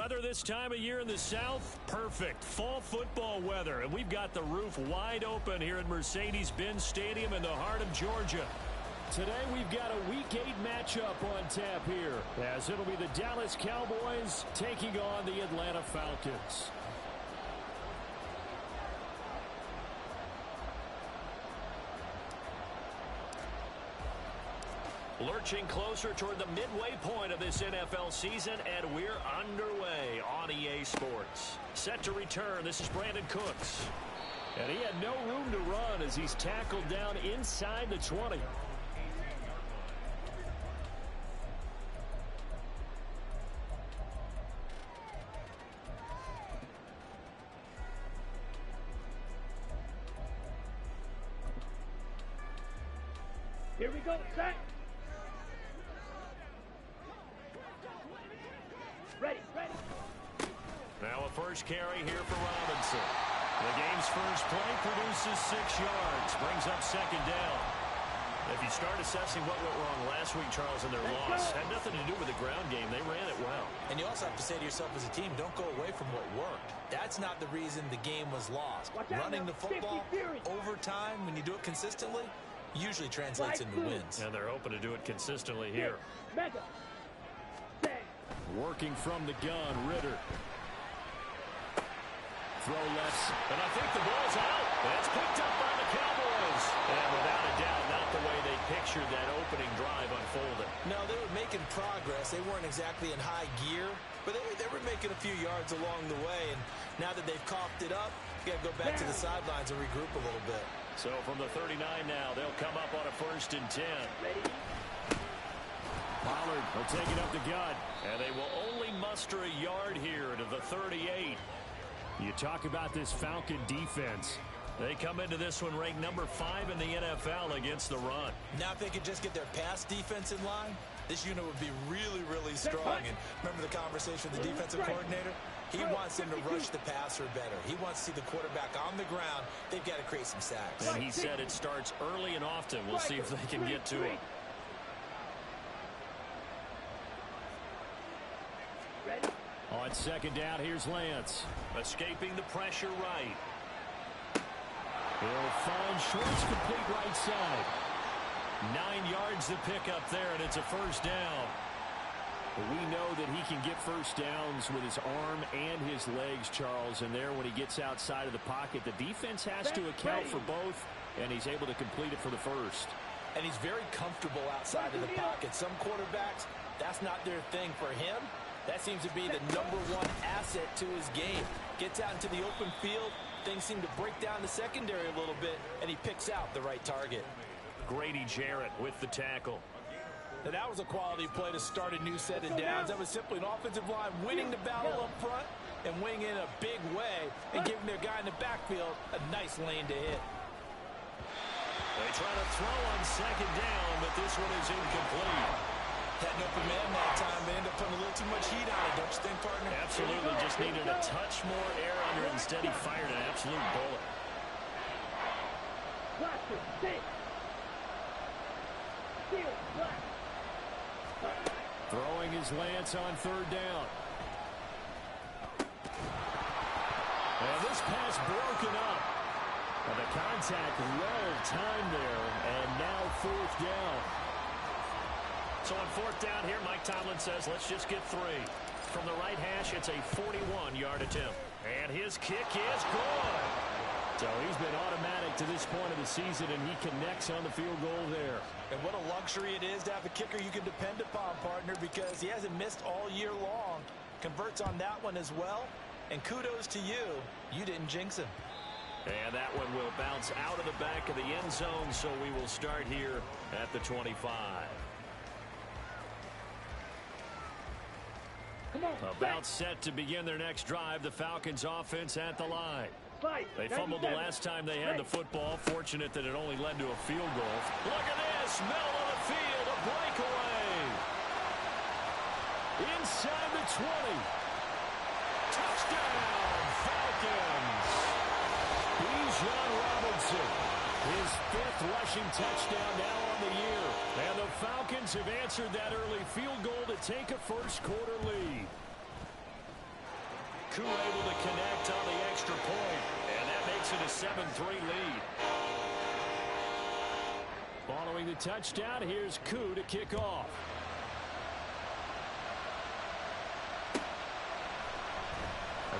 weather this time of year in the South? Perfect. Fall football weather. And we've got the roof wide open here at Mercedes-Benz Stadium in the heart of Georgia. Today we've got a Week 8 matchup on tap here, as it'll be the Dallas Cowboys taking on the Atlanta Falcons. Lurching closer toward the midway point of this NFL season, and we're underway on EA Sports. Set to return, this is Brandon Cooks. And he had no room to run as he's tackled down inside the 20. Here we go, set. Ready. Now a first carry here for Robinson. The game's first play produces 6 yards, brings up second down. If you start assessing what went wrong last week, Charles, in their loss, had nothing to do with the ground game. They ran it well. And you also have to say to yourself as a team, don't go away from what worked. That's not the reason the game was lost. Running the football over time, when you do it consistently, usually translates into wins. And they're hoping to do it consistently here. Working from the gun, Ritter. Throw left. And I think the ball's out. That's picked up by the Cowboys. And without a doubt, not the way they pictured that opening drive unfolding. No, they were making progress. They weren't exactly in high gear, but they were making a few yards along the way. And now that they've coughed it up, you got to go back to the sidelines and regroup a little bit. So from the 39 now, they'll come up on a 1st and 10. Ready. Pollard will take it up the gut, and they will only muster a yard here to the 38. You talk about this Falcon defense. They come into this one ranked number 5 in the NFL against the run. Now if they could just get their pass defense in line, this unit would be really, really strong. And remember the conversation with the defensive coordinator? He wants them to rush the passer better. He wants to see the quarterback on the ground. They've got to create some sacks. And he said it starts early and often. We'll see if they can get to him. Ready. On second down, here's Lance. Escaping the pressure right. He'll find Schwartz complete right side. 9 yards to pick up there, and it's a first down. But we know that he can get first downs with his arm and his legs, Charles. And there, when he gets outside of the pocket, the defense has to account for both, and he's able to complete it for the first. And he's very comfortable outside of the pocket. Some quarterbacks, that's not their thing. For him, that seems to be the #1 asset to his game. Gets out into the open field. Things seem to break down the secondary a little bit, and he picks out the right target. Grady Jarrett with the tackle. And that was a quality play to start a new set of downs. That was simply an offensive line winning the battle up front and winning in a big way and giving their guy in the backfield a nice lane to hit. They try to throw on second down, but this one is incomplete. Had an open man that time, but ended up putting a little too much heat on it, don't you think, partner? Absolutely. Just needed a touch more air under it. Instead, he fired an absolute bullet. Throwing his Lance on third down. And this pass broken up. And the contact well timed there, and now 4th down. So on 4th down here, Mike Tomlin says, let's just get 3. From the right hash, it's a 41-yard attempt. And his kick is good. So he's been automatic to this point of the season, and he connects on the field goal there. And what a luxury it is to have a kicker you can depend upon, partner, because he hasn't missed all year long. Converts on that one as well. And kudos to you. You didn't jinx him. And that one will bounce out of the back of the end zone, so we will start here at the 25. About set to begin their next drive, the Falcons offense at the line. They fumbled the last time they had the football. Fortunate that it only led to a field goal. Look at this, middle of the field, a breakaway. Inside the 20. Touchdown, Falcons. Bijan Robinson, his 5th rushing touchdown now on the year. And the Falcons have answered that early field goal to take a first quarter lead. Koo able to connect on the extra point, and that makes it a 7-3 lead. Following the touchdown, here's Koo to kick off.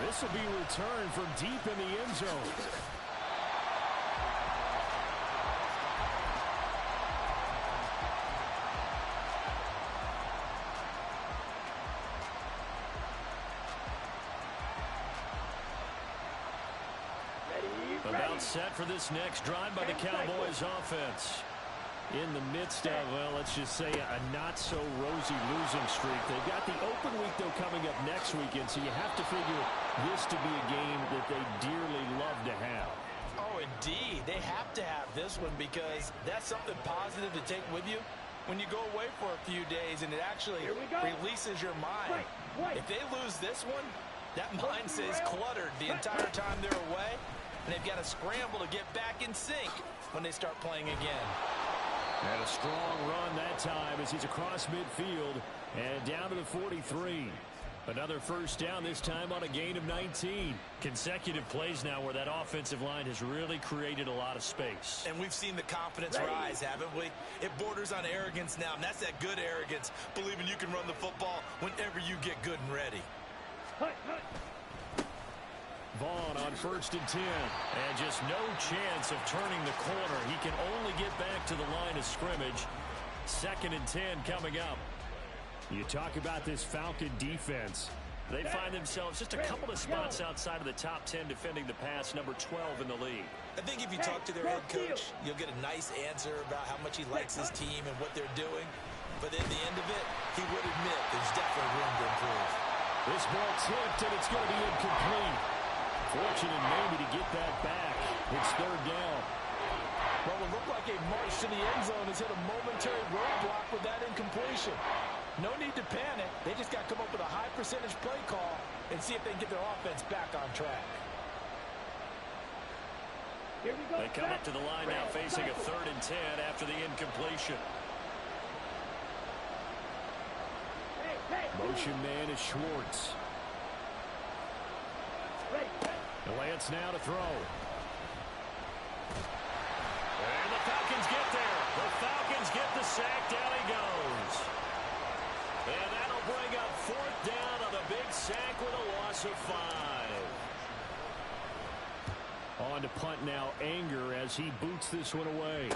This will be returned from deep in the end zone. About set for this next drive by the Cowboys offense. In the midst of, well, let's just say a not-so-rosy losing streak. They've got the open week, though, coming up next weekend, so you have to figure this to be a game that they dearly love to have. Oh, indeed. They have to have this one because that's something positive to take with you when you go away for a few days, and it actually releases your mind. If they lose this one, that mind stays cluttered the entire time they're away, and they've got to scramble to get back in sync when they start playing again. And a strong run that time as he's across midfield and down to the 43. Another first down, this time on a gain of 19. Consecutive plays now where that offensive line has really created a lot of space. And we've seen the confidence rise, haven't we? It borders on arrogance now, and that's that good arrogance, believing you can run the football whenever you get good and ready. Vaughn on 1st and 10, and just no chance of turning the corner. He can only get back to the line of scrimmage. 2nd and 10 coming up. You talk about this Falcon defense. They find themselves just a couple of spots outside of the top 10 defending the pass, number 12 in the league. I think if you talk to their head coach, you'll get a nice answer about how much he likes his team and what they're doing. But at the end of it, he would admit there's definitely room to improve. This ball tipped, and it's going to be incomplete. Fortunate maybe to get that back. It's 3rd down. Well, it looked like a march to the end zone has hit a momentary roadblock with that incompletion. No need to panic. They just got to come up with a high percentage play call and see if they can get their offense back on track. Here we go. They come up to the line now facing a 3rd and 10 after the incompletion. Motion man is Schwartz. Lance now to throw. And the Falcons get there. The Falcons get the sack. Down he goes. And that'll bring up 4th down on the big sack with a loss of 5. On to punt now, Anger, as he boots this one away.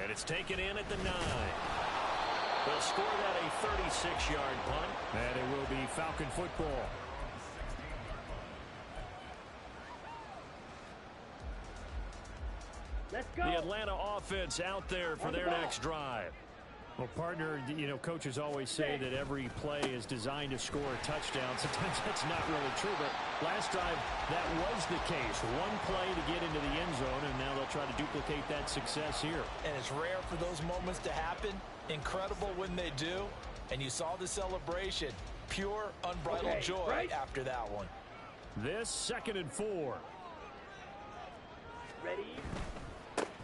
And it's taken in at the 9. They'll score that a 36-yard punt. And it will be Falcon football. Let's go. The Atlanta offense out there for their next drive. Well, partner, you know, coaches always say that every play is designed to score a touchdown. Sometimes that's not really true, but last drive, that was the case. One play to get into the end zone, and now they'll try to duplicate that success here. And it's rare for those moments to happen. Incredible when they do. And you saw the celebration. Pure, unbridled joy after that one. This 2nd and 4. Ready?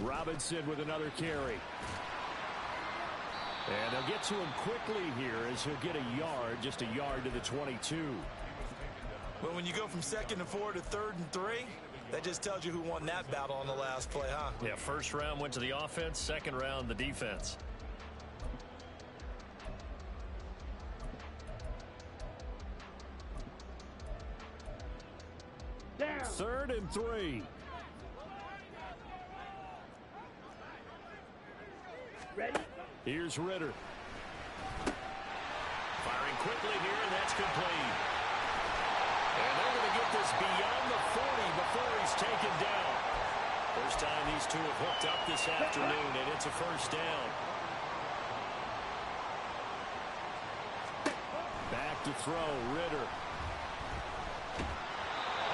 Robinson with another carry. And they'll get to him quickly here as he'll get a yard, just a yard to the 22. Well, when you go from 2nd and 4 to 3rd and 3, that just tells you who won that battle on the last play, huh? Yeah, 1st round went to the offense, 2nd round the defense. Down. 3rd and 3. Ready? Here's Ritter. Firing quickly here, and that's complete. And they're going to get this beyond the 40 before he's taken down. First time these two have hooked up this afternoon, and it's a 1st down. Back to throw, Ritter.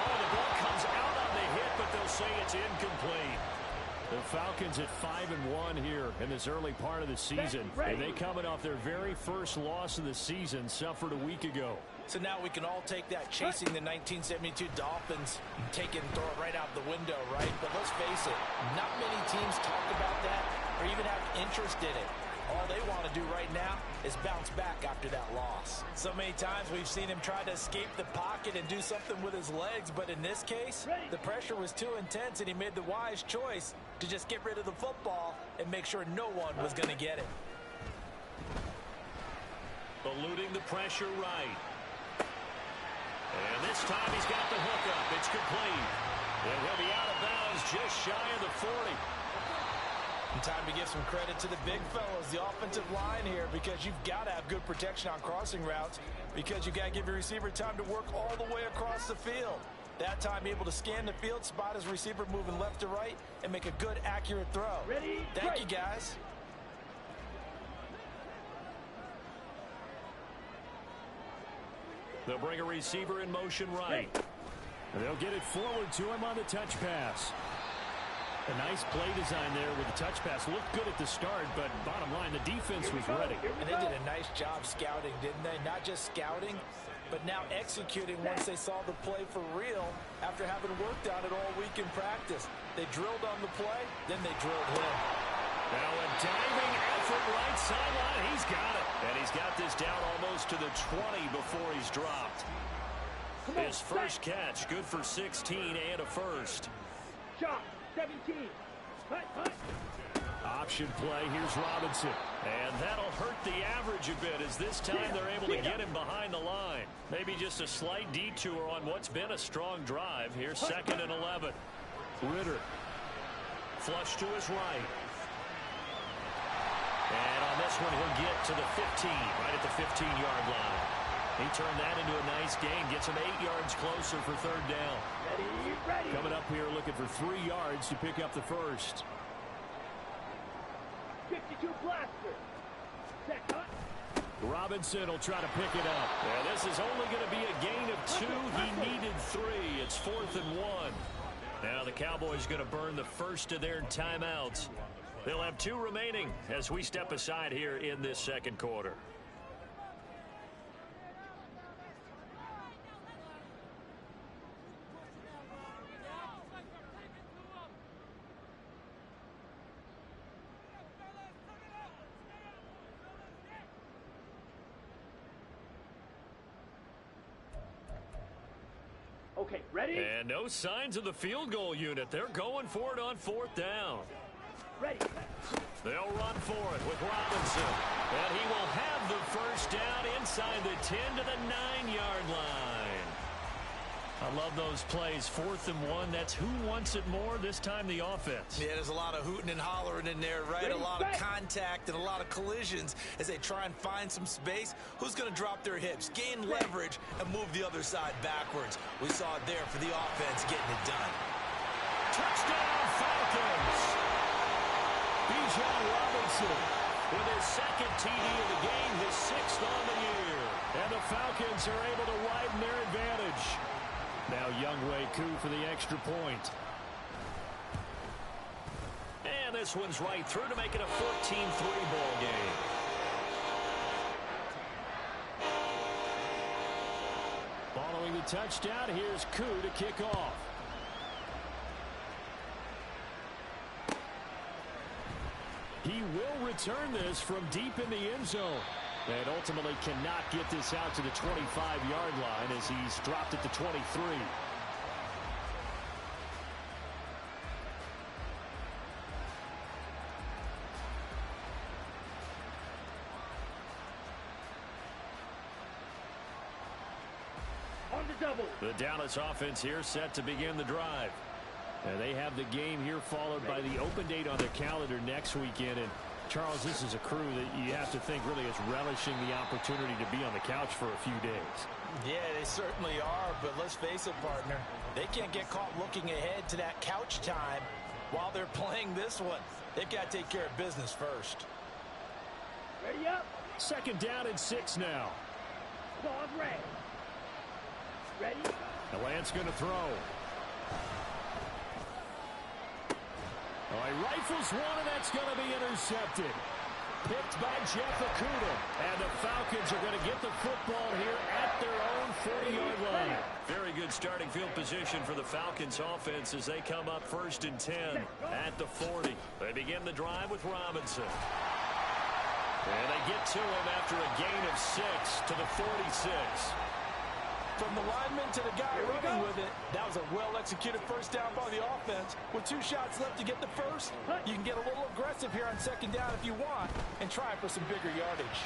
Oh, the ball comes out on the hit, but they'll say it's incomplete. The Falcons at 5-1 here in this early part of the season. And they coming off their very first loss of the season, suffered a week ago. So now we can all take that chasing the 1972 Dolphins and take it and throw it right out the window, right? But let's face it, not many teams talk about that or even have interest in it. All they want to do right now is bounce back after that loss. So many times we've seen him try to escape the pocket and do something with his legs, but in this case, the pressure was too intense and he made the wise choice to just get rid of the football and make sure no one was going to get it. Eluding the pressure right. And this time he's got the hook up. It's complete. And he'll be out of bounds just shy of the 40. And time to give some credit to the big fellas, the offensive line here, because you've got to have good protection on crossing routes because you've got to give your receiver time to work all the way across the field. That time able to scan the field, spot his receiver moving left to right, and make a good, accurate throw. Ready? Thank you, guys. They'll bring a receiver in motion right. They'll get it forward to him on the touch pass. A nice play design there with the touch pass. Looked good at the start, but bottom line, the defense was ready. And they did a nice job scouting, didn't they? Not just scouting, but now executing once they saw the play for real after having worked on it all week in practice. They drilled on the play, then they drilled him. Now a diving effort right sideline. He's got it. And he's got this down almost to the 20 before he's dropped. His first catch, good for 16 and a first. Shot, 17. Hut. Option play, here's Robinson. And that'll hurt the average a bit as this time they're able to get him behind the line. Maybe just a slight detour on what's been a strong drive. Here's 2nd and 11. Ritter. Flush to his right. And on this one, he'll get to the 15, right at the 15-yard line. He turned that into a nice gain, gets him 8 yards closer for 3rd down. Ready. Coming up here looking for 3 yards to pick up the first. 52 blaster. Set cut. Robinson will try to pick it up. Yeah, this is only going to be a gain of 2. He needed 3. It's 4th and 1. Now the Cowboys going to burn the first of their timeouts. They'll have 2 remaining as we step aside here in this second quarter. Okay, ready? And no signs of the field goal unit. They're going for it on 4th down. Ready. They'll run for it with Robinson. And he will have the first down inside the 10 to the 9-yard line. I love those plays. 4th and 1. That's who wants it more, this time the offense. Yeah, there's a lot of hooting and hollering in there, right? A lot of contact and a lot of collisions as they try and find some space. Who's going to drop their hips, gain leverage, and move the other side backwards? We saw it there for the offense getting it done. Touchdown, Falcons! Bijan Robinson with his 2nd TD of the game, his 6th on the year. And the Falcons are able to widen their advantage. Now Younghoe Koo for the extra point. And this one's right through to make it a 14-3 ball game. Following the touchdown, here's Koo to kick off. He will return this from deep in the end zone. And ultimately cannot get this out to the 25-yard line as he's dropped at the 23. On the double. The Dallas offense here set to begin the drive. And they have the game here followed by the open date on their calendar next weekend. And Charles, this is a crew that you have to think really is relishing the opportunity to be on the couch for a few days. Yeah, they certainly are, but let's face it, partner. They can't get caught looking ahead to that couch time while they're playing this one. They've got to take care of business first. Ready up. 2nd down and 6 now. Ball's red. Ready. Lance going to throw. He rifles one, and that's going to be intercepted. Picked by Jeff Okudah. And the Falcons are going to get the football here at their own 40-yard line. Very good starting field position for the Falcons offense as they come up 1st and 10 at the 40. They begin the drive with Robinson. And they get to him after a gain of 6 to the 46. From the lineman to the guy running with it, that was a well-executed first down by the offense. With 2 shots left to get the first, you can get a little aggressive here on second down if you want and try for some bigger yardage.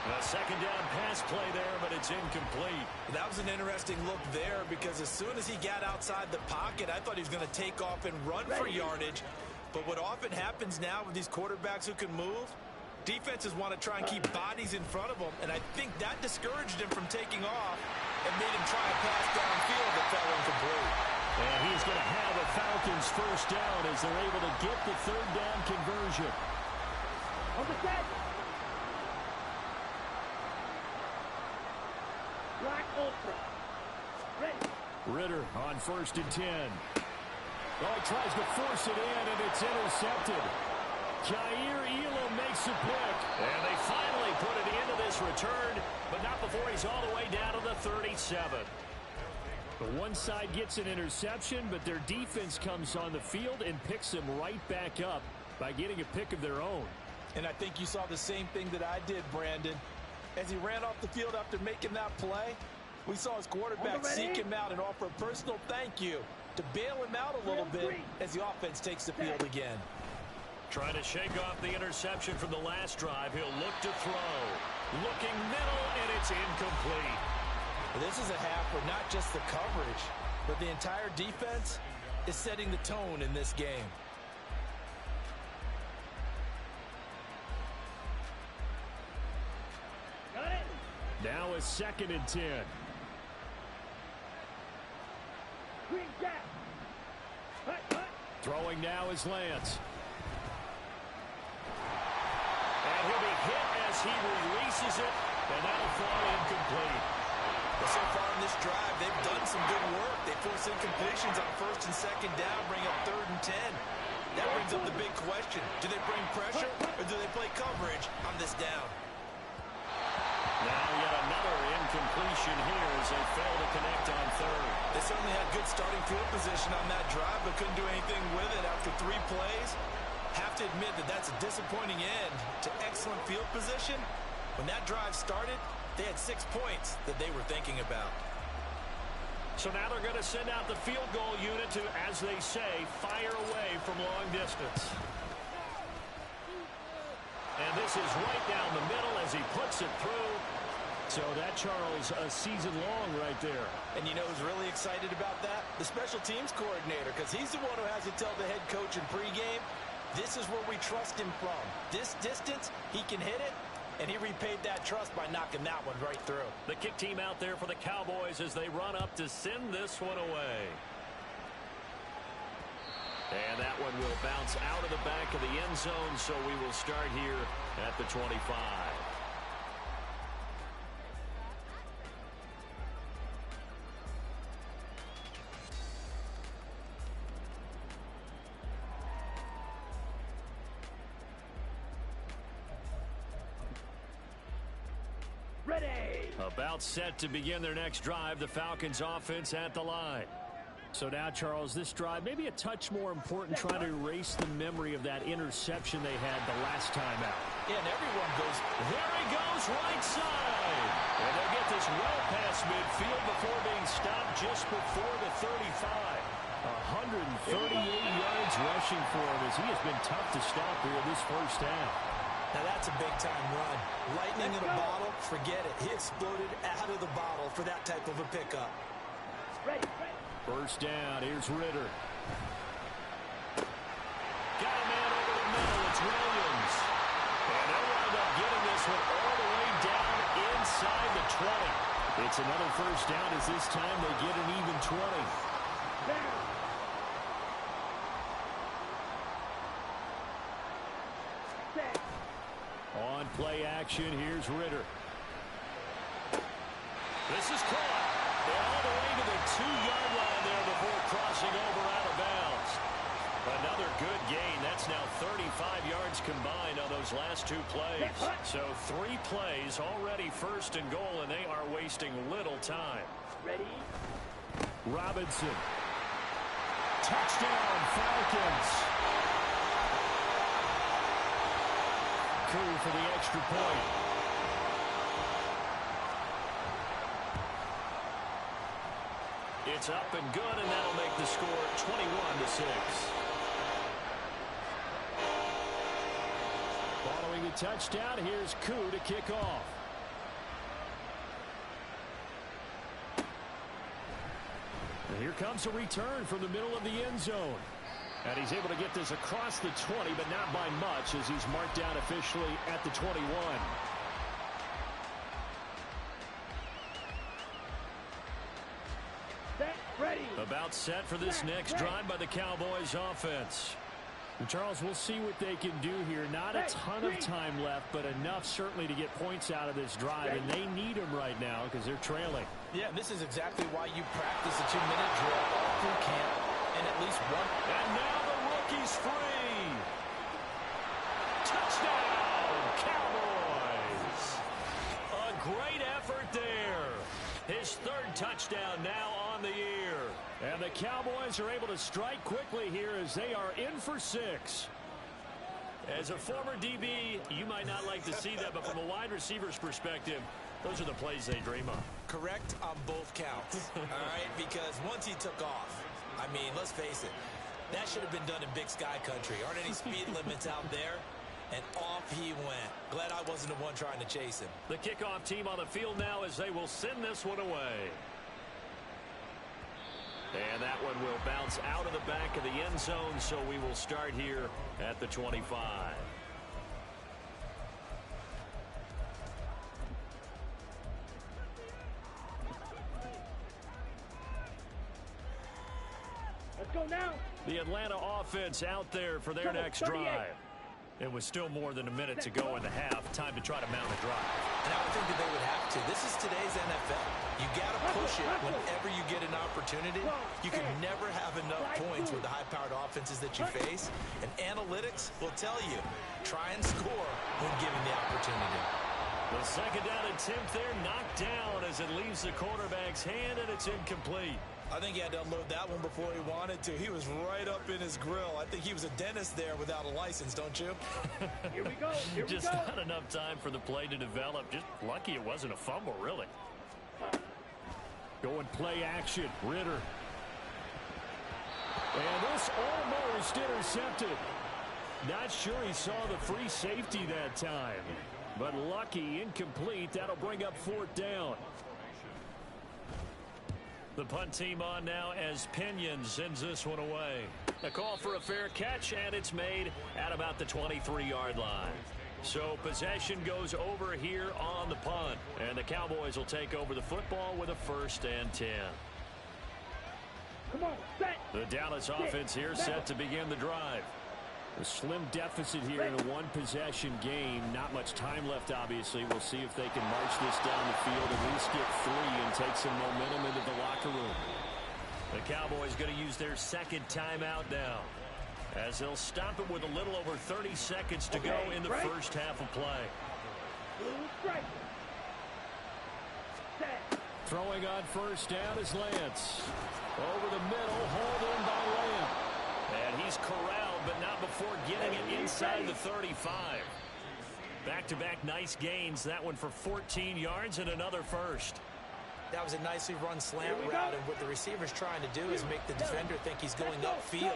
A second down pass play there, but it's incomplete. That was an interesting look there because as soon as he got outside the pocket, I thought he was going to take off and run for yardage. But what often happens now with these quarterbacks who can move, defenses want to try and keep bodies in front of them, and I think that discouraged him from taking off and made him try a pass downfield that fell incomplete. And he's going to have a Falcons first down as they're able to get the third down conversion. On the set. Black Ultra. Ready. Ritter on 1st and 10. Oh, he tries to force it in, and it's intercepted. Jair Elam makes a pick. And they finally put it into this return, but not before he's all the way down to the 37. The one side gets an interception, but their defense comes on the field and picks them right back up by getting a pick of their own. And I think you saw the same thing that I did, Brandon. As he ran off the field after making that play, we saw his quarterback seek him out and offer a personal thank you to bail him out a little bit as the offense takes the field again. Trying to shake off the interception from the last drive. He'll look to throw. Looking middle, and it's incomplete. This is a half where not just the coverage, but the entire defense is setting the tone in this game. Got it. Now a 2nd and 10. Green jack. Hut. Throwing now is Lance. And he'll be hit as he releases it, and that'll fall incomplete. But so far in this drive, they've done some good work. They force incompletions on 1st and 2nd down, bring up 3rd and 10. That brings up the big question. Do they bring pressure, or do they play coverage on this down? Now yet another incompletion here as they fail to connect on 3rd. They certainly had good starting field position on that drive, but couldn't do anything with it after 3 plays. Have to admit that that's a disappointing end to excellent field position. When that drive started, they had 6 points that they were thinking about. So now they're going to send out the field goal unit to, as they say, fire away from long distance. And this is right down the middle as he puts it through. So that, Charles, a season long right there. And you know who's really excited about that? The special teams coordinator, because he's the one who has to tell the head coach in pregame, this is where we trust him from. This distance, he can hit it, and he repaid that trust by knocking that one right through. The kick team out there for the Cowboys as they run up to send this one away. And that one will bounce out of the back of the end zone, so we will start here at the 25. Ready. About set to begin their next drive, the Falcons offense at the line. So now, Charles, this drive maybe a touch more important, trying to erase the memory of that interception they had the last time out. Yeah, and everyone goes, there he goes, right side. And they'll get this well past midfield before being stopped just before the 35. 138 yards rushing for him as he has been tough to stop here in this first half. now that's a big-time run. Lightning in a bottle, forget it. He exploded out of the bottle for that type of a pickup. Ready. First down, here's Ritter. Got a man over the middle, it's Williams. And they'll wind up getting this one all the way down inside the 20. It's another first down as this time they get an even 20. Down. Set. On play action, here's Ritter. This is caught. All the way to the 2-yard line there before crossing over out of bounds. Another good gain. That's now 35 yards combined on those last 2 plays. So 3 plays already first and goal, and they are wasting little time. Ready. Robinson. Touchdown, Falcons. Koo for the extra point. It's up and good, and that'll make the score 21-6. Following the touchdown, here's Koo to kick off. And here comes a return from the middle of the end zone. And he's able to get this across the 20, but not by much, as he's marked down officially at the 21. Set, ready. About set for this next drive by the Cowboys offense. And Charles, we'll see what they can do here. Not a ton of time left, but enough certainly to get points out of this drive, and they need them right now because they're trailing. Yeah, this is exactly why you practice a 2-minute drill all through camp, and at least one. And now the rookie's free. Touchdown, Cowboys. A great effort there. His third touchdown now on the year. And the Cowboys are able to strike quickly here as they are in for 6. As a former DB, you might not like to see that, but from a wide receiver's perspective, those are the plays they dream of. Correct on both counts, all right? Because once he took off, I mean, let's face it, that should have been done in Big Sky Country. Aren't any speed limits out there? And off he went. Glad I wasn't the one trying to chase him. The kickoff team on the field now as they will send this one away. And that one will bounce out of the back of the end zone, so we will start here at the 25. Let's go now. The Atlanta offense out there for their next drive. It was still more than a minute to go in the half. Time to try to mount a drive. And I would think that they would have to. This is today's NFL. You got to push it whenever you get an opportunity. You can never have enough points with the high-powered offenses that you face. And analytics will tell you, try and score when given the opportunity. The second down attempt there knocked down as it leaves the quarterback's hand, and it's incomplete. I think he had to unload that one before he wanted to. He was right up in his grill. I think he was a dentist there without a license, don't you? Here we go. Here we go. Just not enough time for the play to develop. Just lucky it wasn't a fumble, really. Going play action. Ritter. And this almost intercepted. Not sure he saw the free safety that time. But lucky, incomplete. That'll bring up 4th down. The punt team on now as Pinion sends this one away. A call for a fair catch, and it's made at about the 23-yard line. So possession goes over here on the punt, and the Cowboys will take over the football with a 1st and 10. Come on, set. The Dallas offense here set to begin the drive. A slim deficit here in a one-possession game. Not much time left, obviously. We'll see if they can march this down the field, at least get 3 and take some momentum into the locker room. The Cowboys going to use their second timeout now, as they'll stop it with a little over 30 seconds to go in the first half of play. Throwing on first down is Lance. Over the middle, hauled in by Lamb. And he's corralled, but not before getting it inside the 35. Back-to-back nice gains. That one for 14 yards and another first. That was a nicely run slant route, and what the receiver's trying to do is make the defender think he's going upfield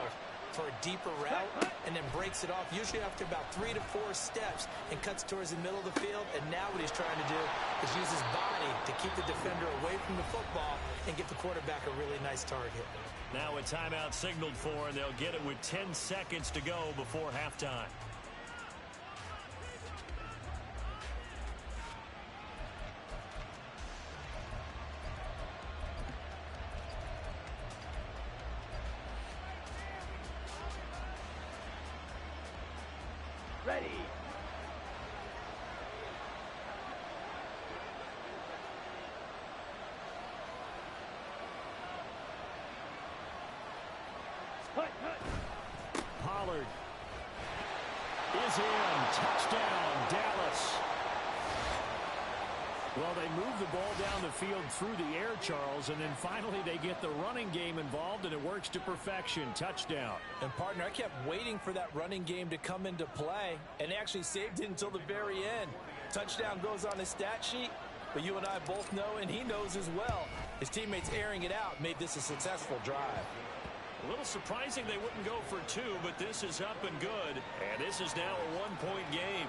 for a deeper route, and then breaks it off, usually after about 3 to 4 steps, and cuts towards the middle of the field. And now what he's trying to do is use his body to keep the defender away from the football and give the quarterback a really nice target. Now a timeout signaled for, and they'll get it with 10 seconds to go before halftime. Ready. Hut, hut. Pollard is in. Touchdown, Dallas. Well, they move the ball down the field through the air, Charles, and then finally they get the running game involved, and it works to perfection. Touchdown. And, partner, I kept waiting for that running game to come into play, and they actually saved it until the very end. Touchdown goes on his stat sheet, but you and I both know, and he knows as well, his teammates airing it out made this a successful drive. A little surprising they wouldn't go for two, but this is up and good, and this is now a one-point game.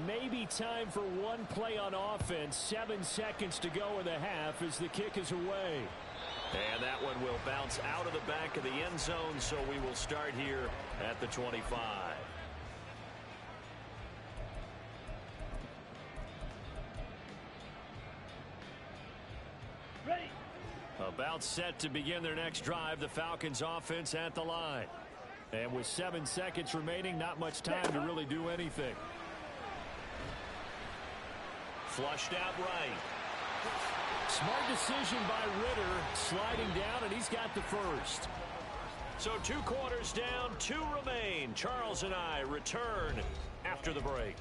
Maybe time for one play on offense. 7 seconds to go in the half as the kick is away. And that one will bounce out of the back of the end zone, so we will start here at the 25. Ready. About set to begin their next drive, the Falcons offense at the line. And with 7 seconds remaining, not much time to really do anything. Flushed out right. Smart decision by Ritter, sliding down, and he's got the first. So 2 quarters down, 2 remain. Charles and I return after the break.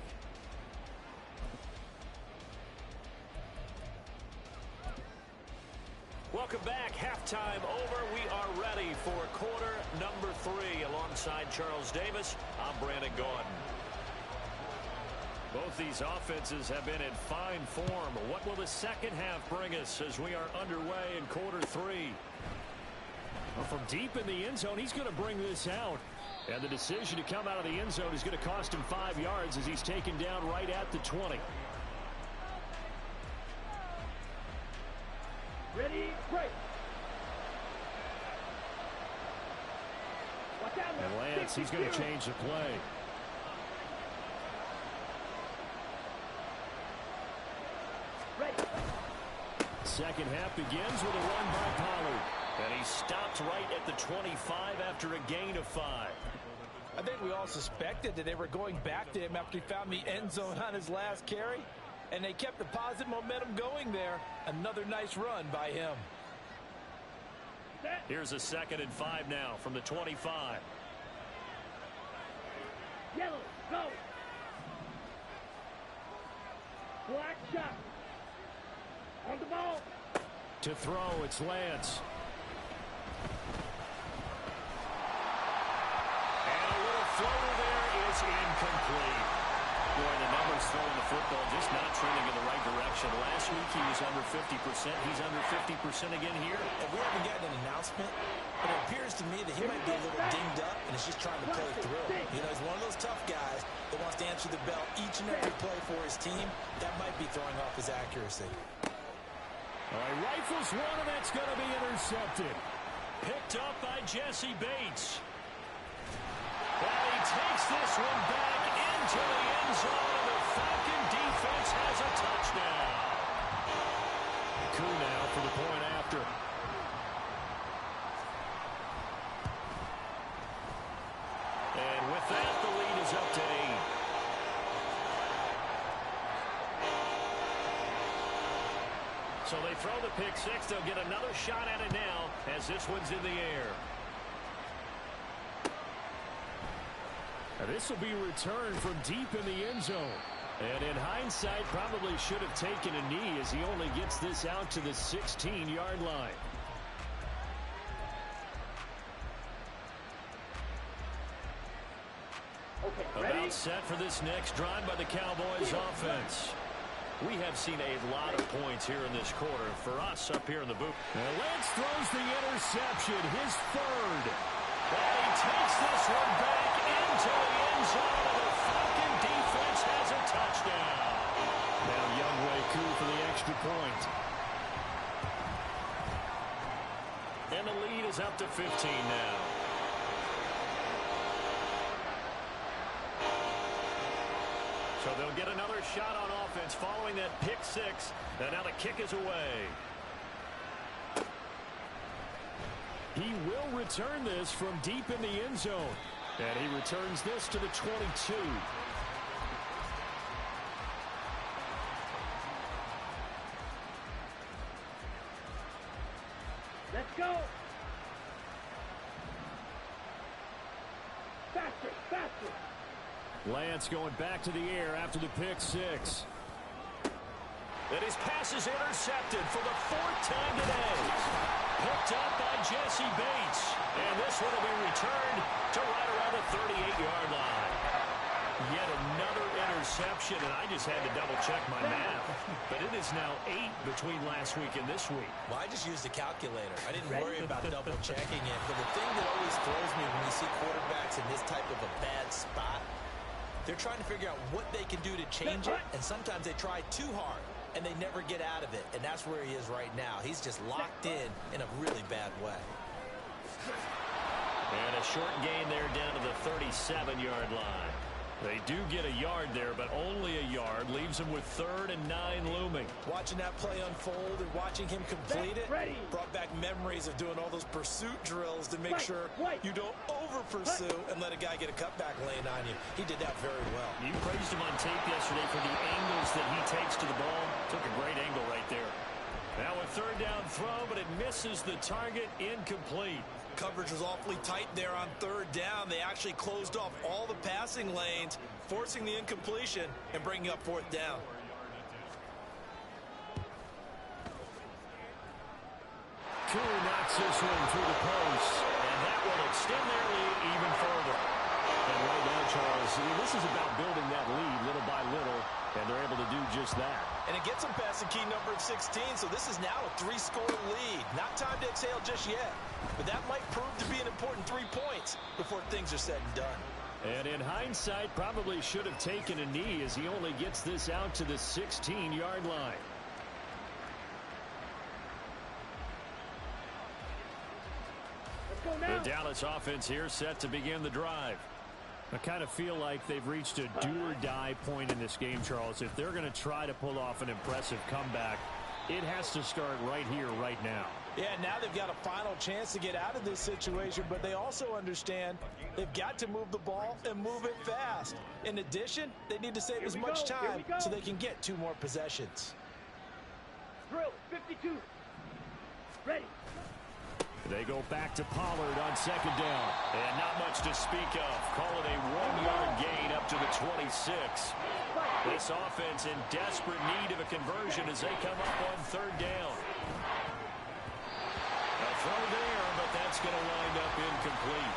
Welcome back. Halftime over. We are ready for quarter number 3. Alongside Charles Davis, I'm Brandon Gaudin. Both these offenses have been in fine form. What will the second half bring us as we are underway in quarter 3? Well, from deep in the end zone, he's going to bring this out. And the decision to come out of the end zone is going to cost him 5 yards as he's taken down right at the 20. Ready, break. Watch out, And Lance, he's going to change the play. Ready. Second half begins with a run by Pollard. And he stopped right at the 25 after a gain of 5. I think we all suspected that they were going back to him after he found the end zone on his last carry. And they kept the positive momentum going there. Another nice run by him. Here's a 2nd and 5 now from the 25. Yellow, go. Black shot. On the ball. To throw, it's Lance. And a little floater there is incomplete. Boy, the numbers throwing the football just not trending in the right direction. Last week he was under 50%. He's under 50% again here. And we haven't gotten an announcement, but it appears to me that he might be a little dinged up and is just trying to play through. You know, he's one of those tough guys that wants to answer the bell each and every play for his team. That might be throwing off his accuracy. All right, rifles one, and that's going to be intercepted. Picked up by Jesse Bates. Well, he takes this one back into the end zone, and the Falcon defense has a touchdown. Koo now for the point after. And with that, the lead is up to 8. So they throw the pick 6. They'll get another shot at it now as this one's in the air. Now this will be returned from deep in the end zone. And in hindsight, probably should have taken a knee as he only gets this out to the 16-yard line. Okay, ready? About set for this next drive by the Cowboys offense. We have seen a lot of points here in this quarter for us up here in the booth. And Lance throws the interception, his 3rd. And he takes this one back into the end zone, and the Falcon defense has a touchdown. Now Younghoe Koo for the extra point. And the lead is up to 15 now. So they'll get another shot on offense following that pick 6. And now the kick is away. He will return this from deep in the end zone. And he returns this to the 22. Let's go. Lance going back to the air after the pick six. And his pass is intercepted for the 4th time today. Picked up by Jesse Bates. And this one will be returned to right around the 38-yard line. Yet another interception, and I just had to double-check my math. But it is now 8 between last week and this week. Well, I just used a calculator. I didn't worry about double-checking it. But the thing that always throws me when you see quarterbacks in this type of a bad spot, they're trying to figure out what they can do to change it, and sometimes they try too hard, and they never get out of it. And that's where he is right now. He's just locked in a really bad way. And a short gain there down to the 37-yard line. They do get a yard there, but only a yard. Leaves them with 3rd and 9 looming. Watching that play unfold and watching him complete it brought back memories of doing all those pursuit drills to make sure you don't over-pursue and let a guy get a cutback lane on you. He did that very well. You praised him on tape yesterday for the angles that he takes to the ball. Took a great angle right there. Now a 3rd down throw, but it misses the target. Incomplete. Coverage was awfully tight there on 3rd down. They actually closed off all the passing lanes, forcing the incompletion and bringing up 4th down. Koo knocks this one through the post, and that will extend their lead even further. And right now, Charles, this is about building that lead little by little, and they're able to do just that. And it gets them past the key number of 16, so this is now a 3-score lead. Not time to exhale just yet, but that might prove to be an important 3 points before things are said and done. And in hindsight, probably should have taken a knee as he only gets this out to the 16-yard line. The Dallas offense here set to begin the drive. I kind of feel like they've reached a do-or-die point in this game, Charles. If they're going to try to pull off an impressive comeback, it has to start right here, right now. Yeah, now they've got a final chance to get out of this situation, but they also understand they've got to move the ball and move it fast. In addition, they need to save as much time so they can get 2 more possessions. Drill, 52. Ready. They go back to Pollard on 2nd down. And not much to speak of. Call it a 1-yard gain up to the 26. This offense in desperate need of a conversion as they come up on 3rd down. A throw there, but that's going to wind up incomplete.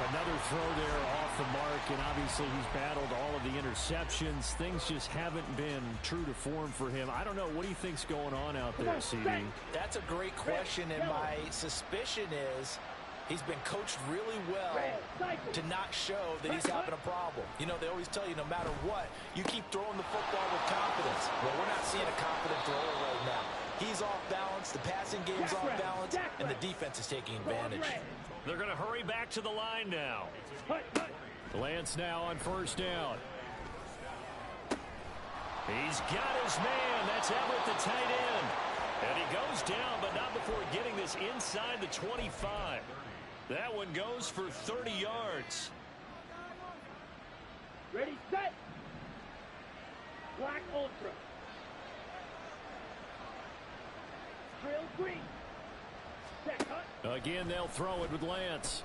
Another throw there off the mark, and obviously he's battled all of the interceptions. Things just haven't been true to form for him. I don't know. What do you think's going on out there, CD? That's a great question, and my suspicion is he's been coached really well to not show that he's having a problem. You know, they always tell you no matter what, you keep throwing the football with confidence. Well, we're not seeing a confident thrower right now. He's off balance, the passing game's off balance, and the defense is taking advantage. They're going to hurry back to the line now. Lance now on 1st down. He's got his man. That's Everett, the tight end. And he goes down, but not before getting this inside the 25. That one goes for 30 yards. Ready, set. Black Ultra. Drill green. Set, cut. Again, they'll throw it with Lance.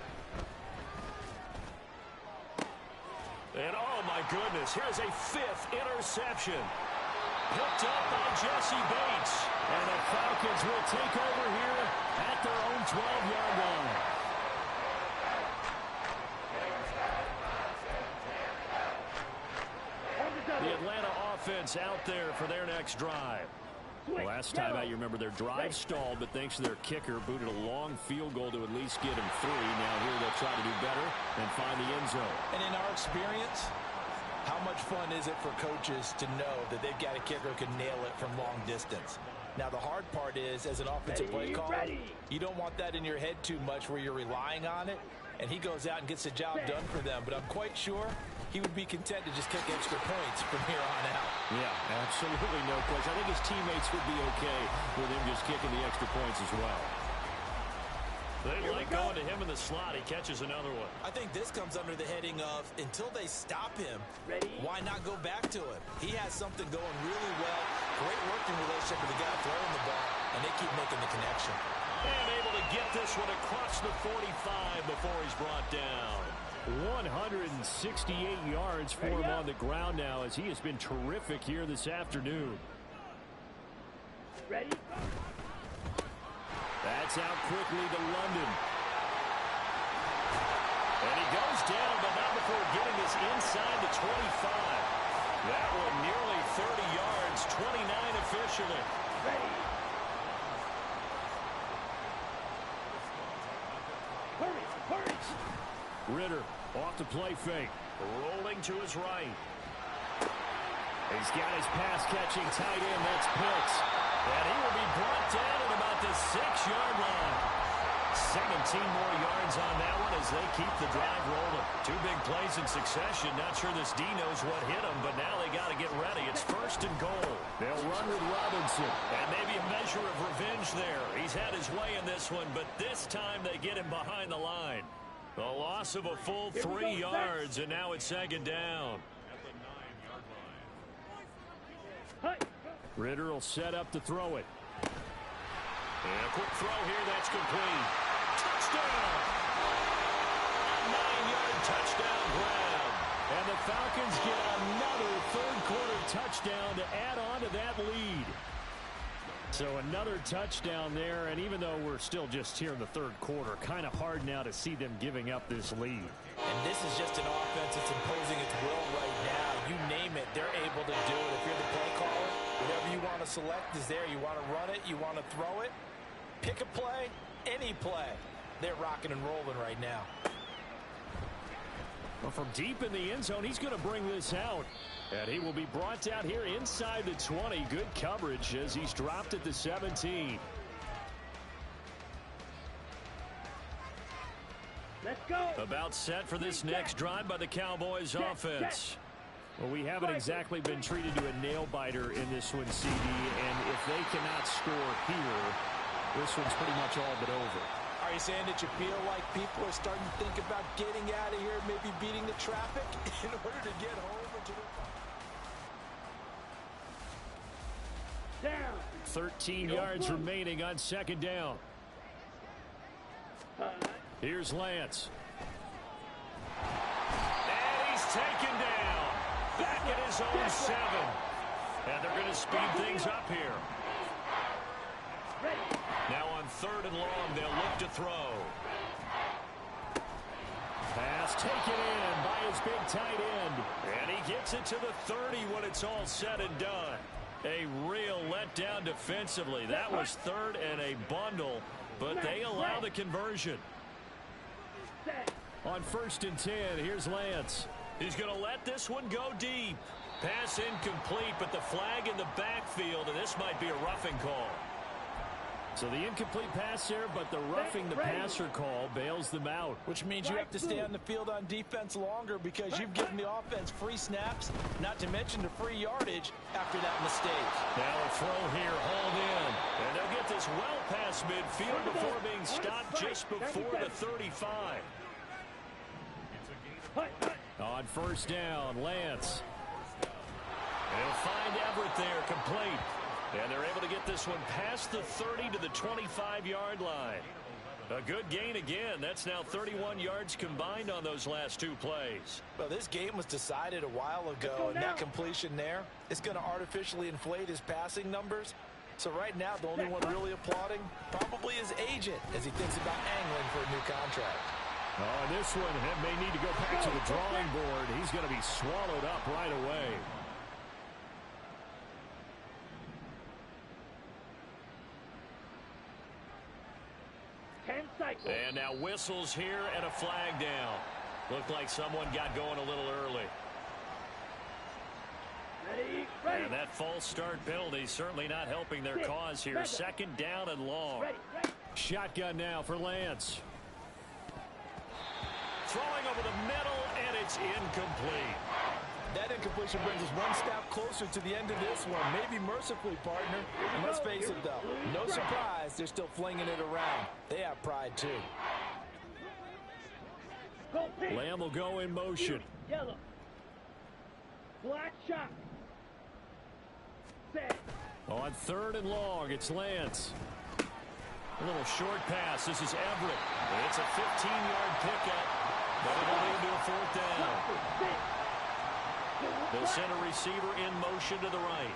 And oh my goodness, here's a 5th interception. Picked up by Jesse Bates. And the Falcons will take over here at their own 12-yard line. The Atlanta offense out there for their next drive. Last time out, you remember their drive stalled, but thanks to their kicker, booted a long field goal to at least get him 3. Now here they'll try to do better and find the end zone. And in our experience, how much fun is it for coaches to know that they've got a kicker who can nail it from long distance? Now, the hard part is, as an offensive play caller, you don't want that in your head too much where you're relying on it, and he goes out and gets the job done for them. But I'm quite sure he would be content to just kick extra points from here on out. Yeah, absolutely no question. I think his teammates would be okay with him just kicking the extra points as well. They like going to him in the slot. He catches another one. I think this comes under the heading of until they stop him, why not go back to him? He has something going really well. Great working relationship with the guy throwing the ball, and they keep making the connection. And able to get this one across the 45 before he's brought down. 168 yards for him on the ground now, as he has been terrific here this afternoon. Ready? That's out quickly to London. And he goes down, but not before getting this inside the 25. That one nearly 30 yards, 29 officially. Ready? Hurry, hurry! Ritter off the play fake. Rolling to his right. He's got his pass-catching tight end. That's Pitts. And he will be brought down at about the 6-yard line. 17 more yards on that one as they keep the drive rolling. Two big plays in succession. Not sure this D knows what hit him, but now they got to get ready. It's 1st and goal. They'll run with Robinson. And maybe a measure of revenge there. He's had his way in this one, but this time they get him behind the line. A loss of a full 3 yards, and now it's 2nd down. Ritter will set up to throw it. And a quick throw here, that's complete. Touchdown! A 9-yard touchdown grab. And the Falcons get another third-quarter touchdown to add on to that lead. So another touchdown there, and even though we're still just here in the third quarter, kind of hard now to see them giving up this lead. And this is just an offense that's imposing its will right now. You name it, they're able to do it. If you're the play caller, whatever you want to select is there. You want to run it, you want to throw it, pick a play, any play. They're rocking and rolling right now. Well, from deep in the end zone, he's going to bring this out. And he will be brought down here inside the 20. Good coverage as he's dropped at the 17. Let's go. About set for this next drive by the Cowboys offense. Well, we haven't exactly been treated to a nail-biter in this one, CD. And if they cannot score here, this one's pretty much all but over. Are you saying that you feel like people are starting to think about getting out of here, maybe beating the traffic in order to get home or to the... Down. 13 yards remaining on 2nd down. Here's Lance. And he's taken down. Back at his own 7. And they're going to speed things up here. Now on 3rd and long, they'll look to throw. Pass taken in by his big tight end. And he gets it to the 30 when it's all said and done. A real letdown defensively. That was 3rd and a bundle, but they allow the conversion. On 1st and 10, here's Lance. He's going to let this one go deep. Pass incomplete, but the flag in the backfield, and this might be a roughing call. So the incomplete pass there, but the roughing the passer call bails them out. Which means you have to stay on the field on defense longer because you've given the offense free snaps, not to mention the free yardage after that mistake. Now a throw here, hauled in. And they'll get this well past midfield before being stopped just before the 35. On 1st down, Lance. They'll find Everett there, complete. And they're able to get this one past the 30 to the 25-yard line. A good gain again. That's now 31 yards combined on those last 2 plays. Well, this game was decided a while ago, and that completion there is going to artificially inflate his passing numbers. So right now, the only one really applauding probably his agent as he thinks about angling for a new contract. Oh, and this one may need to go back to the drawing board. He's going to be swallowed up right away. And now whistles here and a flag down. Looked like someone got going a little early. Ready. And that false start penalty certainly not helping their cause here. 2nd down and long. Shotgun now for Lance. Throwing over the middle, and it's incomplete. That incompletion brings us one step closer to the end of this one. Maybe mercifully, partner. And let's face it, though. No surprise, they're still flinging it around. They have pride, too. Lamb will go in motion. Yellow. Black shot. Set. On 3rd and long, it's Lance. A little short pass. This is Everett. It's a 15-yard pickup. But it'll lead to a fourth down. The center receiver in motion to the right.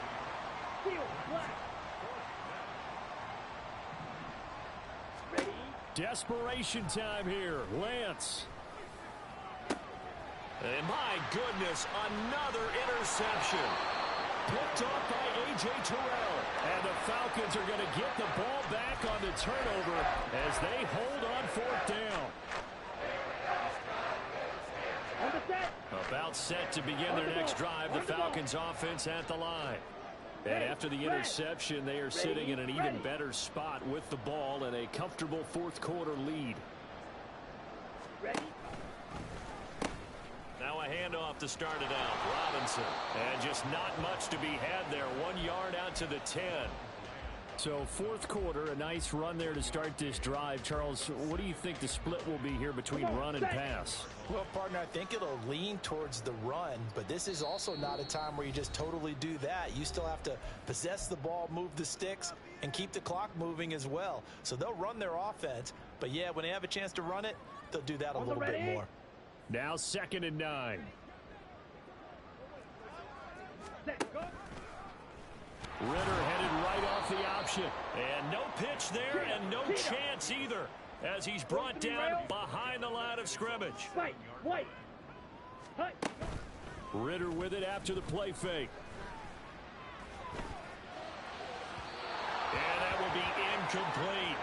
Desperation time here. Lance. And my goodness, another interception. Picked off by A.J. Terrell. And the Falcons are going to get the ball back on the turnover as they hold on fourth down. About set to begin their next drive. The Falcons offense at the line. And after the interception, they are sitting in an even better spot with the ball and a comfortable fourth quarter lead. Now a handoff to start it out. Robinson. And just not much to be had there. 1 yard out to the 10. So fourth quarter, a nice run there to start this drive. Charles, what do you think the split will be here between run and pass? Well, partner, I think it'll lean towards the run, but this is also not a time where you just totally do that. You still have to possess the ball, move the sticks, and keep the clock moving as well. So they'll run their offense, but yeah, when they have a chance to run it, they'll do that a little bit more. Now 2nd and 9. Ritter headed right off the option. And no pitch there and no chance either as he's brought down behind the line of scrimmage. Ritter with it after the play fake. And that will be incomplete.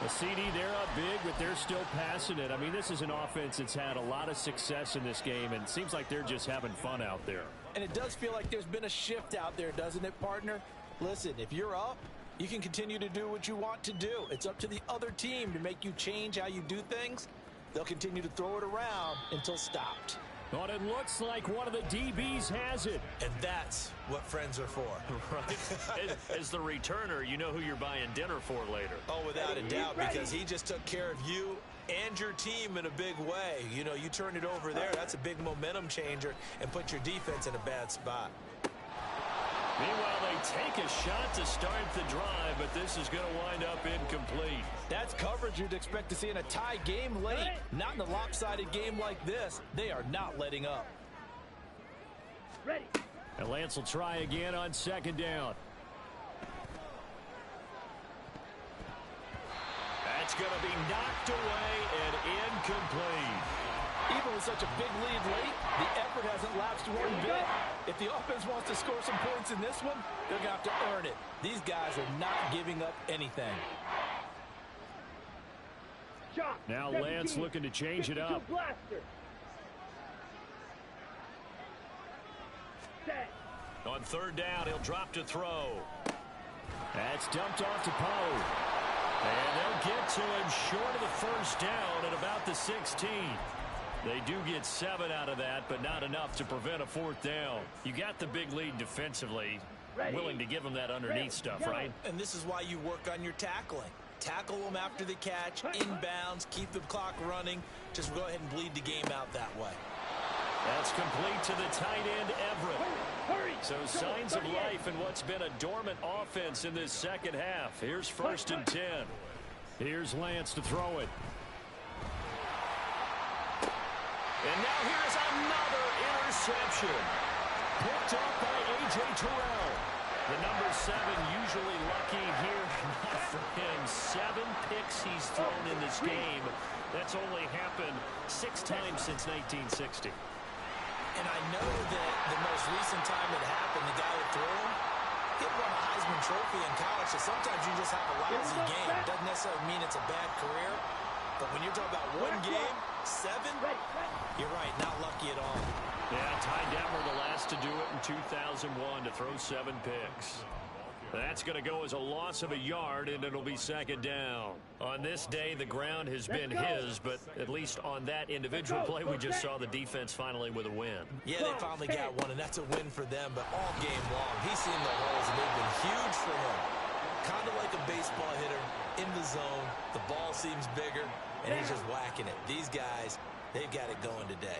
A CD, they're up big, but they're still passing it. I mean, this is an offense that's had a lot of success in this game, and it seems like they're just having fun out there. And it does feel like there's been a shift out there, doesn't it, partner? Listen, if you're up, you can continue to do what you want to do. It's up to the other team to make you change how you do things. They'll continue to throw it around until stopped. But it looks like one of the DBs has it. And that's what friends are for. Right. As the returner, you know who you're buying dinner for later. Oh, without a doubt, because he just took care of you and your team in a big way. You know, you turn it over there, that's a big momentum changer, and put your defense in a bad spot. Meanwhile, they take a shot to start the drive, but this is going to wind up incomplete. That's coverage you'd expect to see in a tie game late. Not in a lopsided game like this. They are not letting up. And Lance will try again on 2nd down. That's going to be knocked away and incomplete. Even with such a big lead late, the effort hasn't lapsed one bit. If the offense wants to score some points in this one, they're going to have to earn it. These guys are not giving up anything. Now Lance looking to change it up. On 3rd down, he'll drop to throw. That's dumped off to Poe. And they'll get to him short of the 1st down at about the 16. They do get 7 out of that, but not enough to prevent a 4th down. You got the big lead defensively, willing to give them that underneath stuff, right? And this is why you work on your tackling. Tackle them after the catch, inbounds, keep the clock running. Just go ahead and bleed the game out that way. That's complete to the tight end, Everett. So signs of life in what's been a dormant offense in this 2nd half. Here's 1st and 10. Here's Lance to throw it. And now here's another interception. Picked off by A.J. Terrell. The number 7 usually lucky here. Not for him. 7 picks he's thrown in this game. That's only happened 6 times since 1960. And I know that the most recent time it happened, the guy who threw him, he won a Heisman Trophy in college, so sometimes you just have a lousy game. Doesn't necessarily mean it's a bad career, but when you're talking about one game, 7, you're right, not lucky at all. Yeah, Ty Detmer the last to do it in 2001 to throw 7 picks. That's going to go as a loss of a yard, and it'll be 2nd down. On this day, the ground has been his, but at least on that individual play, we just saw the defense finally with a win. Yeah, they finally got one, and that's a win for them, but all game long, he's seen the holes, and they've been huge for him. Kind of like a baseball hitter in the zone. The ball seems bigger, and he's just whacking it. These guys, they've got it going today.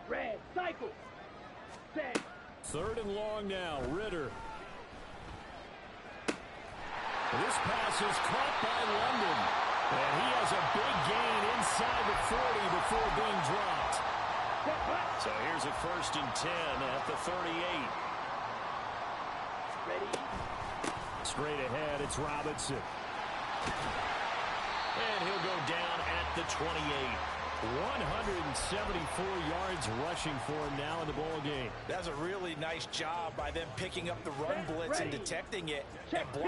Red, cycle. Set. 3rd and long now, Ritter. This pass is caught by London. And he has a big gain inside the 40 before being dropped. So here's a 1st and 10 at the 38. Ready? Straight ahead, it's Robinson. And he'll go down at the 28. 174 yards rushing for him now in the ball game. That's a really nice job by them picking up the run blitz and detecting it and blocking.